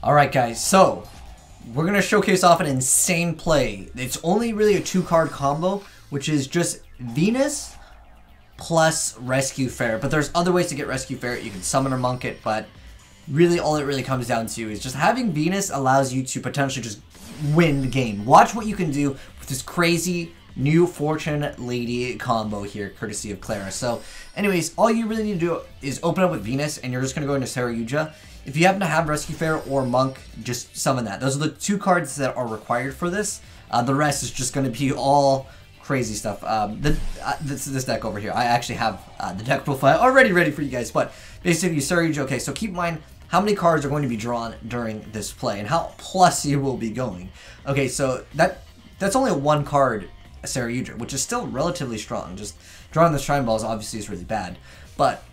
Alright guys, so we're going to showcase off an insane play. It's only really a 2-card combo, which is just Venus plus Rescue Ferret. But there's other ways to get Rescue Ferret. You can summon or monk it, but really all it really comes down to is just having Venus allows you to potentially just win the game. Watch what you can do with this crazy new Fortune Lady combo here, courtesy of Clara. So anyways, all you really need to do is open up with Venus, and you're just going to go into Saryuja. If you happen to have Rescue Ferret or Monk, just summon that. Those are the 2 cards that are required for this. The rest is just going to be all crazy stuff. This deck over here, I actually have the deck profile already ready for you guys. But basically, Saryuja. Okay, so keep in mind how many cards are going to be drawn during this play and how plus you will be going. Okay, so that's only a 1-card Saryuja, which is still relatively strong. Just drawing the Shrine Balls obviously is really bad, but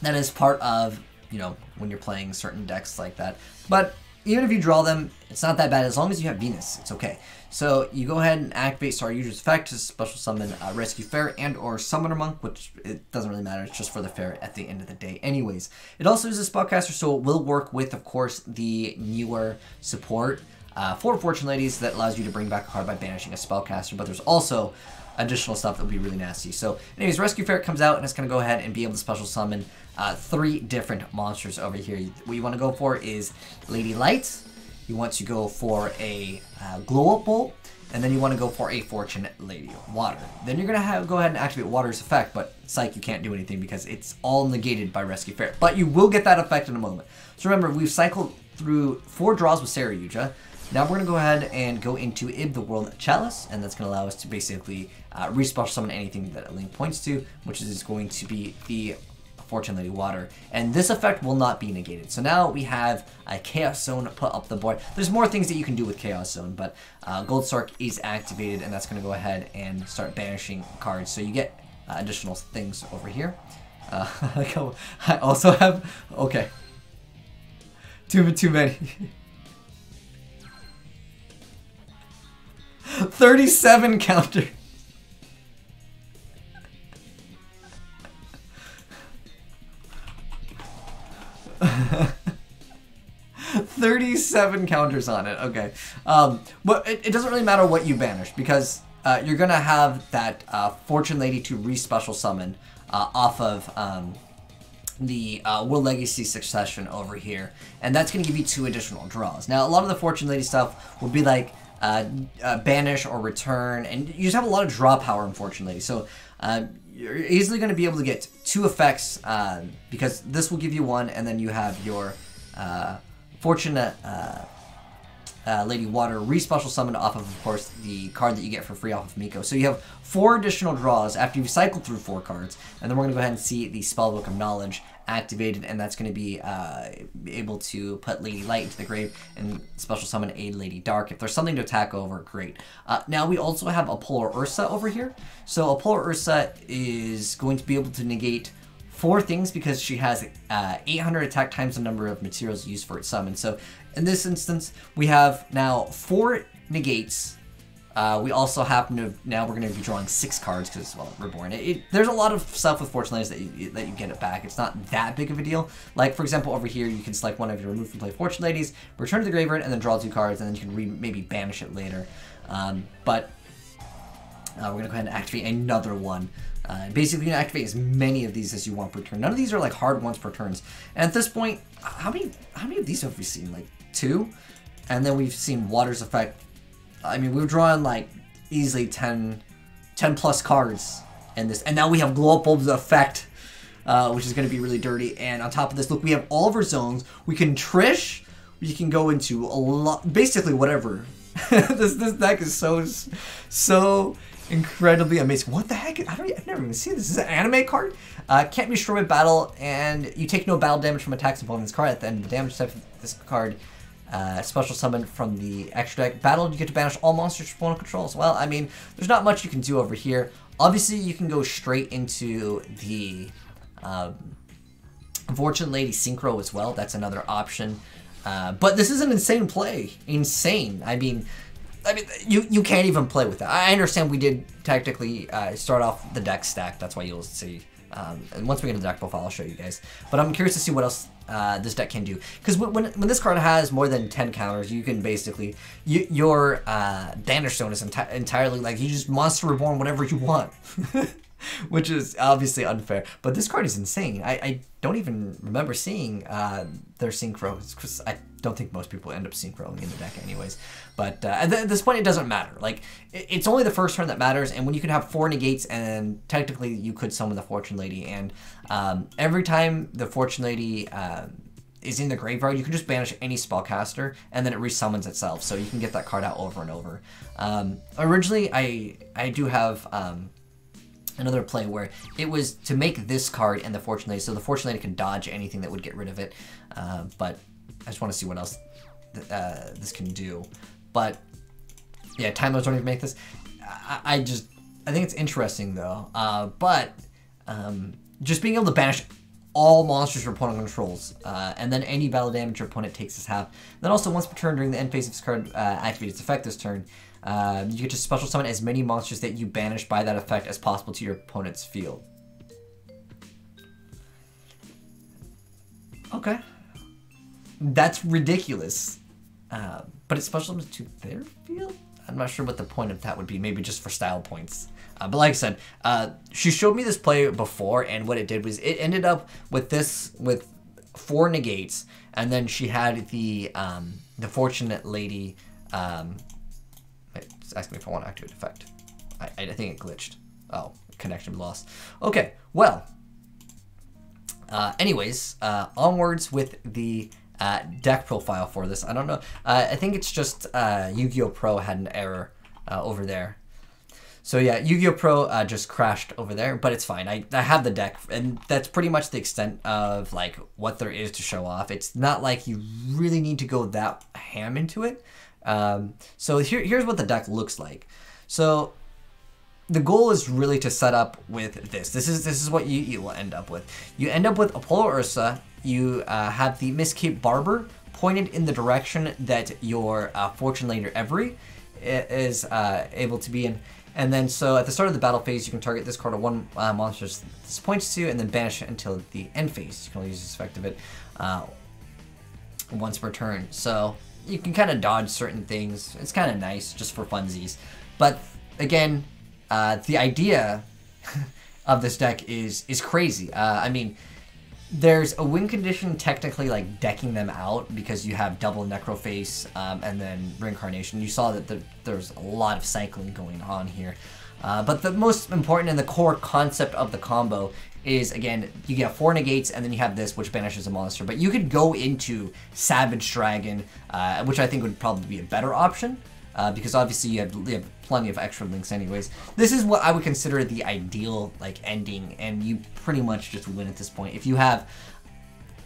that is part of, you know, when you're playing certain decks like that. But even if you draw them, it's not that bad as long as you have Venus. It's okay. So you go ahead and activate Saryuja's effect to special summon Rescue Ferret and or Summoner Monk, which it doesn't really matter. It's just for the Ferret at the end of the day anyways. It also is a spellcaster, so it will work with, of course, the newer support for Fortune Ladies that allows you to bring back a card by banishing a spellcaster, but there's also additional stuff that will be really nasty. So anyways, Rescue Ferret comes out and it's going to go ahead and be able to special summon 3 different monsters over here. What you want to go for is Lady Light, you want to go for a Glow Up Bolt, and then you want to go for a Fortune Lady Water. Then you're going to go ahead and activate Water's effect, but Psych, you can't do anything because it's all negated by Rescue Ferret. But you will get that effect in a moment. So remember, we've cycled through 4 draws with Saryuja. Now we're going to go ahead and go into Ib the World Chalice, and that's going to allow us to basically re-special summon anything that a link points to, which is going to be the Fortune Lady Water. And this effect will not be negated. So now we have a Chaos Zone put up the board. There's more things that you can do with Chaos Zone, but Gold Sark is activated, and that's going to go ahead and start banishing cards. So you get additional things over here. I also have, okay, too many. 37 counter. $37 counters on it. Okay, but it doesn't really matter what you banish because you're gonna have that Fortune Lady to re-special summon off of the World Legacy Succession over here, and that's gonna give you 2 additional draws. Now, a lot of the Fortune Lady stuff will be like banish or return, and you just have a lot of draw power, unfortunately. So you're easily going to be able to get 2 effects because this will give you 1, and then you have your Fortunate Lady Water re-special summoned off of course, the card that you get for free off of Miko. So you have 4 additional draws after you've cycled through 4 cards, and then we're going to go ahead and see the Spellbook of Knowledge activated, and that's going to be able to put Lady Light into the grave and special summon a Lady Dark. If there's something to attack over, great. Now we also have a Polar Ursa over here. So a Polar Ursa is going to be able to negate 4 things because she has 800 attack times the number of materials used for its summon. So in this instance, we have now 4 negates. We also happen to, now we're going to be drawing 6 cards because, well, Reborn. There's a lot of stuff with Fortune Ladies that you get it back. It's not that big of a deal. Like, for example, over here, you can select one of your remove from play Fortune Ladies, return to the graveyard, and then draw 2 cards, and then you can maybe banish it later. But we're going to go ahead and activate another one. Basically, you can activate as many of these as you want per turn. None of these are like hard ones per turns. And at this point, how many of these have we seen? Like 2? And then we've seen Water's effect. I mean, we've drawn like easily 10 plus cards in this, and now we have Glow Up Bulb's effect, which is going to be really dirty. And on top of this, look, we have all of our zones. We can Trish. We can go into a lot, basically whatever. this deck is so incredibly amazing. What the heck? I've never even seen this. This is an anime card. Can't be destroyed in battle, and you take no battle damage from attacks opponent's card. At the end of the damage type of this card. Special summon from the extra deck. Battle, you get to banish all monsters your opponent controls. Well, I mean, there's not much you can do over here. Obviously, you can go straight into the Fortune Lady Synchro as well. That's another option. But this is an insane play. Insane. I mean, you can't even play with that. I understand we did technically start off the deck stack. That's why you'll see And once we get to the deck profile, I'll show you guys. But I'm curious to see what else this deck can do. Because when this card has more than 10 counters, you can basically... your Banish Stone is entirely like, you just Monster Reborn whatever you want. Which is obviously unfair. But this card is insane. I don't even remember seeing their synchros, because I don't think most people end up synchroing in the deck anyways. But at this point, it doesn't matter. Like, it's only the first turn that matters, and when you can have 4 negates, and technically you could summon the Fortune Lady, and every time the Fortune Lady is in the graveyard, you can just banish any spellcaster, and then it resummons itself, so you can get that card out over and over. Originally, I do have... another play where it was to make this card and the Fortune Lady, so the Fortune Lady can dodge anything that would get rid of it. But I just want to see what else this can do. But yeah, Time Lords don't even make this. I think it's interesting though. But just being able to banish all monsters your opponent controls, and then any battle damage your opponent takes is half. Then also once per turn during the end phase of this card activates its effect this turn, you get to special summon as many monsters that you banish by that effect as possible to your opponent's field. Okay. That's ridiculous. But it special summons to their field? I'm not sure what the point of that would be. Maybe just for style points. But like I said, she showed me this play before, and what it did was it ended up with this, with 4 negates, and then she had the Fortunate Lady... It's asking me if I want to activate effect. I think it glitched. Oh, connection lost. Okay, well. Anyways, onwards with the deck profile for this. I don't know. I think it's just YGOPRO had an error over there. So yeah, YGOPRO just crashed over there, but it's fine. I have the deck, and that's pretty much the extent of like what there is to show off. It's not like you really need to go that ham into it. So here's what the deck looks like. So the goal is really to set up with this. This is what you will end up with. You end up with Apollo Ursa. You have the Miss Kate Barber pointed in the direction that your Fortune Lady Every is able to be in. And then so at the start of the battle phase, you can target this card at 1 monster this points to, and then banish it until the end phase. You can only use this effect of it once per turn. So you can kind of dodge certain things. It's kind of nice just for funsies. But again, the idea of this deck is crazy. I mean, there's a win condition technically like decking them out because you have double Necroface and then Reincarnation. You saw that there's a lot of cycling going on here. But the most important and the core concept of the combo is, again, you get 4 negates, and then you have this, which banishes a monster. But you could go into Savage Dragon, which I think would probably be a better option, because obviously you have plenty of extra links anyways. This is what I would consider the ideal like ending, and you pretty much just win at this point. If you have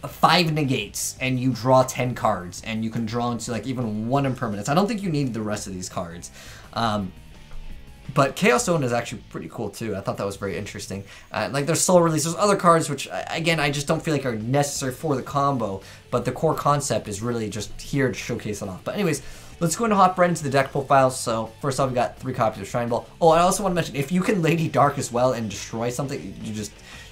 5 negates, and you draw 10 cards, and you can draw into like even 1 impermanence, I don't think you need the rest of these cards. But Chaos Zone is actually pretty cool too. I thought that was very interesting. Like there's Soul Release, there's other cards which, again, I just don't feel like are necessary for the combo, but the core concept is really just here to showcase it off. But anyways, let's go and hop right into the deck profiles. So first off, we got 3 copies of Shrine Ball. Oh, I also want to mention, if you can Lady Dark as well and destroy something,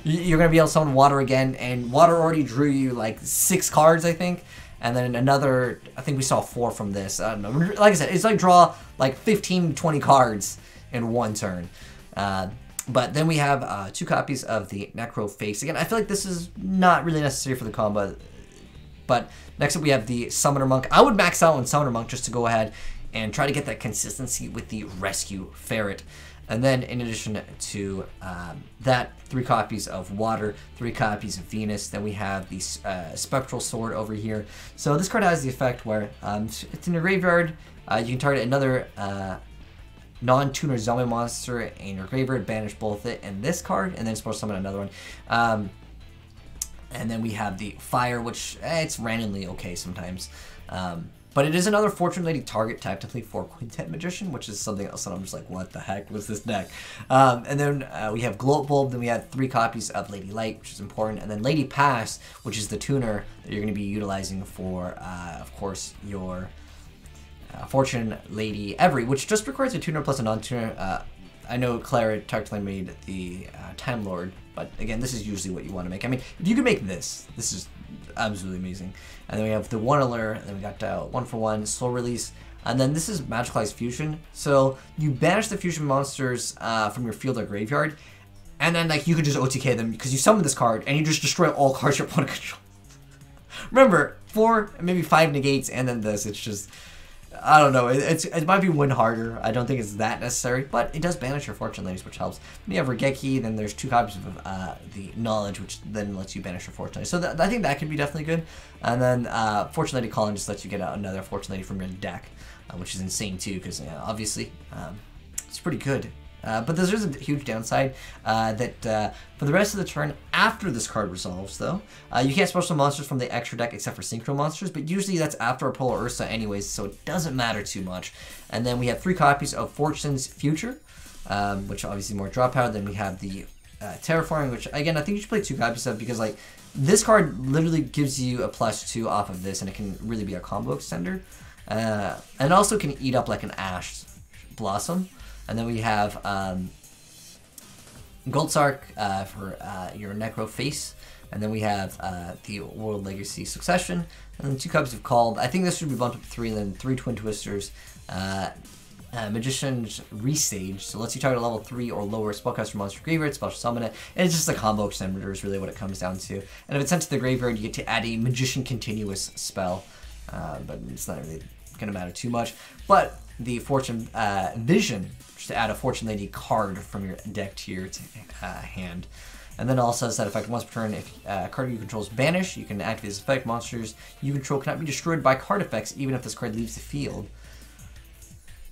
you're going to be able to summon Water again, and Water already drew you like 6 cards, I think. And then another, I think we saw 4 from this. I don't know. Like I said, it's like draw like 15, 20 cards in 1 turn. But then we have 2 copies of the Necro Face. Again, I feel like this is not really necessary for the combo. But next up we have the Summoner Monk. I would max out on Summoner Monk just to go ahead and try to get that consistency with the Rescue Ferret. And then in addition to that, 3 copies of Water, 3 copies of Venus. Then we have the Spectral Sword over here. So this card has the effect where it's in your graveyard. You can target another non-tuner zombie monster in your graveyard, banish both it and this card, and then supposed to summon another one. And then we have the Fire, which it's randomly okay sometimes. But it is another Fortune Lady target technically for Quintet Magician, which is something else that I'm just like, what the heck was this deck? And then we have Gloat Bulb, then we have 3 copies of Lady Light, which is important, and then Lady Pass, which is the tuner that you're going to be utilizing for, of course, your Fortune Lady Every, which just requires a tuner plus a non-tuner. I know Clara technically made the Time Lord, but again, this is usually what you want to make. I mean, if you could make this is absolutely amazing. And then we have the One Allure, and then we got 1 for 1, Slow Release, and then this is Magicalized Fusion. So you banish the fusion monsters from your field or graveyard, and then like you could just OTK them because you summon this card and you just destroy all cards your opponent controls. Remember, 4, maybe 5 negates, and then this. It's just, I don't know. It might be win harder. I don't think it's that necessary, but it does banish your Fortune Ladies, which helps. Then you have Regeki, then there's 2 copies of the Knowledge, which then lets you banish your Fortune Lady. So I think that could be definitely good. And then Fortune Lady Calling just lets you get another Fortune Lady from your deck, which is insane too, because obviously it's pretty good. But there's a huge downside that for the rest of the turn after this card resolves, though, you can't special monsters from the extra deck except for Synchro monsters, but usually that's after a Polar Ursa anyways, so it doesn't matter too much. And then we have 3 copies of Fortune's Future, which obviously more draw power. Then we have the Terraforming, which again I think you should play 2 copies of because like this card literally gives you a +2 off of this, and it can really be a combo extender. And it also can eat up like an Ash Blossom. And then we have Goldsark for your Necro Face. And then we have the World Legacy Succession. And then 2 copies of Called. I think this should be bumped up to 3, and then 3 Twin Twisters. Magician's Restage. So lets you target a level 3 or lower spellcaster monster graveyard, special summon it. And it's just a combo extender is really what it comes down to. And if it's sent to the graveyard, you get to add a Magician Continuous spell. But it's not really going to matter too much. But the Fortune Vision, just to add a Fortune Lady card from your deck to your hand. And then also has that effect once per turn. If a card you control is banished, you can activate this effect. Monsters you control cannot be destroyed by card effects, even if this card leaves the field.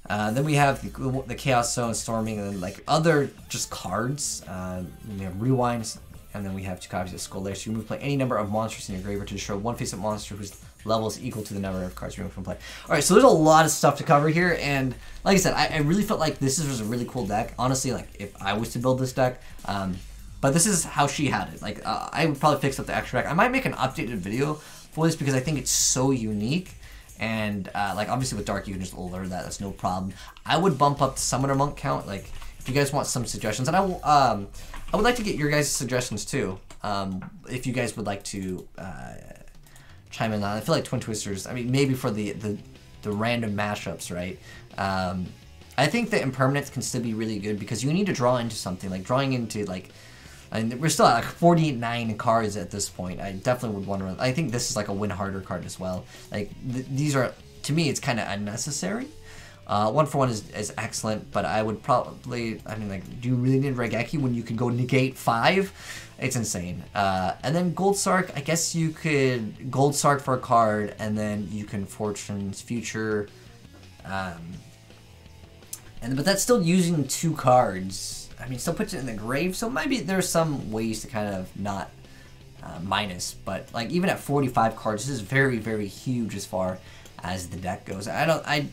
Then we have the Chaos Zone, Storming, and then like other just cards. We have Rewinds, and then we have 2 copies of Skull Lair. So you remove play any number of monsters in your graveyard to destroy 1 face-up monster whose level is equal to the number of cards removed from play. Alright, so there's a lot of stuff to cover here, and like I said, I really felt like this was a really cool deck. Honestly, like if I was to build this deck, but this is how she had it. Like I would probably fix up the extra deck. I might make an updated video for this because I think it's so unique. And like obviously with Dark you can just alert that, that's no problem. I would bump up the Summoner Monk count, like if you guys want some suggestions, and I would like to get your guys' suggestions too. If you guys would like to chime in on it. I feel like Twin Twisters, I mean maybe for the random mashups, right? I think the Impermanence can still be really good because you need to draw into something, like drawing into like, I mean, we're still at like 49 cards at this point. I definitely would want to. I think this is like a win harder card as well. Like these are, to me, it's kind of unnecessary. 1 for 1 is excellent, but I would probably, I mean, like, do you really need Regeki when you could go negate 5? It's insane. And then Goldsark, I guess you could Goldsark for a card, and then you can Fortune's Future. But that's still using 2 cards. I mean, still puts it in the grave, so maybe there's some ways to kind of not minus, but like even at 45 cards, this is very, very huge as far as the deck goes. I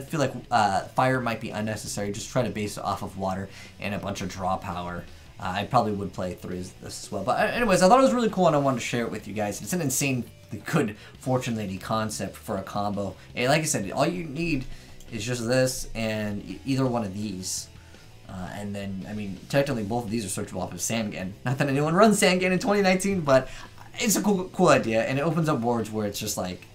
feel like fire might be unnecessary. Just try to base it off of water and a bunch of draw power. I probably would play through this as well. But anyways, I thought it was really cool and I wanted to share it with you guys. It's an insane, good Fortune Lady concept for a combo. And like I said, all you need is just this and either one of these. And then, I mean, technically both of these are searchable off of Sandgan. Not that anyone runs Sandgan in 2019, but it's a cool idea. And it opens up boards where it's just like,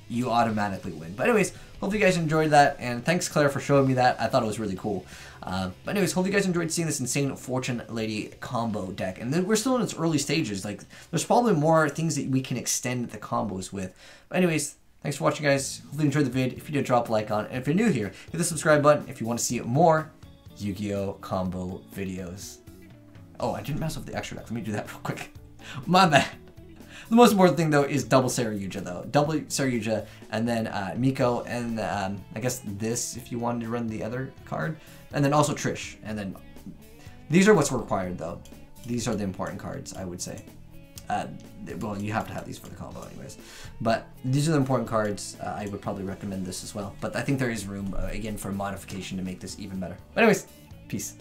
you automatically win. But anyways, hope you guys enjoyed that. And thanks, Claire, for showing me that. I thought it was really cool. But anyways, hope you guys enjoyed seeing this insane Fortune Lady combo deck. And then we're still in its early stages. Like, there's probably more things that we can extend the combos with. But anyways, thanks for watching, guys. Hope you enjoyed the vid. If you did, drop a like on it. And if you're new here, hit the subscribe button if you want to see more Yu-Gi-Oh! Combo videos. Oh, I didn't mess up the extra deck. Let me do that real quick. My bad. The most important thing, though, is double Saryuja, though. Double Saryuja, and then Miko, and I guess this, if you wanted to run the other card. And then also Trish. And then these are what's required, though. These are the important cards, I would say. Well, you have to have these for the combo anyways. But these are the important cards. I would probably recommend this as well. But I think there is room, again, for modification to make this even better. But anyways, peace.